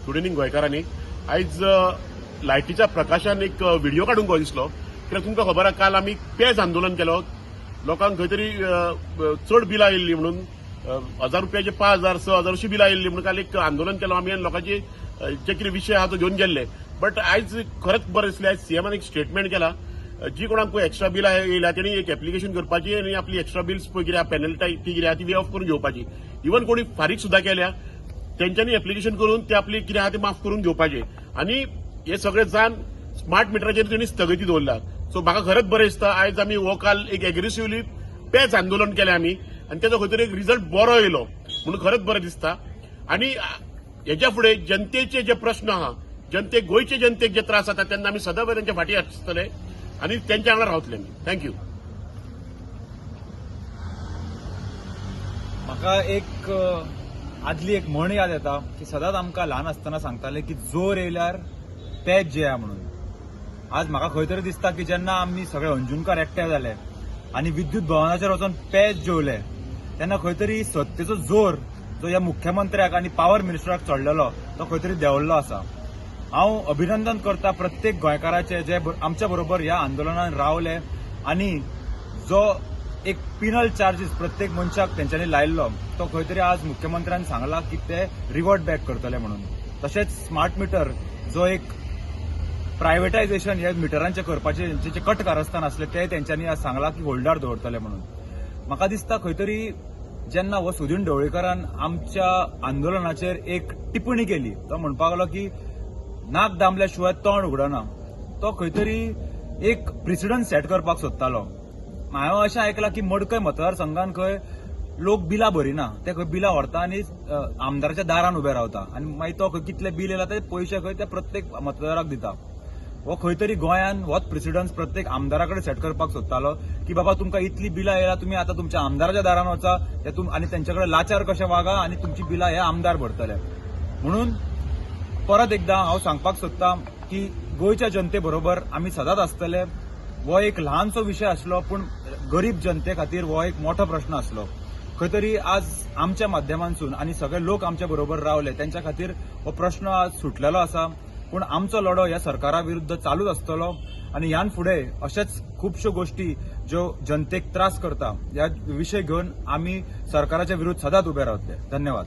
Student गोंयकारांनी आयज लायटीच्या प्रकाशान एक व्हिडिओ काडूंक कहो दिसलो कित्याक तुमकां खबर आसा काल आमी पेज आंदोलन केलो लोकांक खंय तरी चड बिलां येयल्ली म्हणून 1000 रुपयाचे 5000 6000 अशी बिलां येयल्ली म्हणून काल एक आंदोलन केलो आमी आनी लोकांचे जे कितें विशय आहा तो घेवन गेल्ले बट आयज खरेंच बरें दिसलें आयज सीएमान एक स्टेटमेंट केला जी कोणाक पळय एक्स्ट्रा बिलां येयल्या तेणी एक एप्लिकेशन करपाची आनी आपली एक्स्ट्रा बिल्स पळय कितें पेनल्टी ती कितें आहा ती वे ऑफ करून घेवपाची इवन कोणी फारीक सुद्दां केल्या तेंच्यांनी एप्लिकेशन करून ते आपली कितें आहा ते माफ करून घेवपाचे आनी हे सगळे जाण स्मार्ट मिटराचेर तेणी स्थगिती दवरल्या सो म्हाका खरेंच बरें दिसता आयज आमी हो काल एक एग्रेसिव्हली पेज आंदोलन केलें आमी आनी तेजो खंय तरी एक रिजल्ट बरो येयलो म्हणून खरेंच बरें दिसता आनी हेच्या फुडें जनतेचे जे प्रश्न आहा जनतेक गोंयचे जनतेक जे त्रास जाता तेन्ना आमी सदां तेंच्या फाटीं आसतले आनी तेंच्या वांगडा रावतले थँक्यू. म्हाका एक आदली एक म्हण याद येता की सदांच आमकां ल्हान आसतना सांगताले की जोर येयल्यार पेज जेया म्हणून. आज म्हाका खंय तरी दिसता की जेन्ना आमी सगळे अंजुणकार एकठांय जाले आनी विद्युत भवनाचेर वचून पेज जेवले तेन्ना खंय तरी सत्तेचो जोर जो ह्या मुख्यमंत्र्याक आनी पावर मिनिस्टराक चडलेलो तो खंय तरी देंवल्लो आसा. हांव अभिनंदन करता प्रत्येक गोंयकाराचे जे आमच्या बरोबर ह्या आंदोलनात रावले आनी जो एक पिनल चार्जीस प्रत्येक मनशाक तेंच्यांनी लायिल्लो तो खंय तरी आज मुख्यमंत्र्यान सांगला की ते रिवर्ट बॅक करतले म्हणून. तशेंच स्मार्ट मिटर जो एक प्रायवेटायझेशन हे मिटरांचे करपाचे जे कट कारस्थान आसले ते तेंच्यांनी आज सांगला की होल्डार दवरतले म्हणून. म्हाका दिसता खंय तरी जेन्ना हो सुदीन ढवळीकरान आमच्या आंदोलनाचेर एक टिप्पणी केली तो म्हणपाक लागलो की नाक दामल्या शिवाय तोंड उगडना तो खंय तरी एक प्रिसिडंट सेट करपाक सोदतालो. हांवें अशें आयकलां की मडकय मतदारसंघान खंय लोक बिलां भरिना ते खंय बिलां व्हरता आनी आमदाराच्या दारान उबे रावता आनी मागीर तो खंय कितले बिल येयला ते पयशे खंय ते प्रत्येक मतदाराक दिता. हो खंय तरी गोंयान होच प्रेसिडंट प्रत्येक आमदारा कडेन सेट करपाक सोदतालो की बाबा तुमकां इतली बिलां येयला तुमी आतां तुमच्या आमदाराच्या दारान वचा आनी तेंच्या कडेन लाचार कशें वागा आनी तुमची बिलां हे आमदार भरतले. म्हणून परत एकदां हांव सांगपाक सोदतां की गोंयच्या जनते बरोबर आमी सदांच आसतले. हो एक ल्हानसो विशय आसलो पूण गरीब जनते खातीर हो एक मोठो प्रश्न आसलो. खंय तरी आज आमच्या माध्यमांतसून आनी सगळे लोक आमच्या बरोबर रावले त्यांच्या खातीर हो प्रश्न आज सुटलेलो आसा. पूण आमचो लढो ह्या सरकारा विरुद्ध चालूच आसतलो आनी ह्यान फुडें अशेच खुबश्यो गोष्टी ज्यो जनतेक त्रास करता ह्या विशय घेवन आमी सरकाराच्या विरुद्ध सदांच उबे रावतले. धन्यवाद.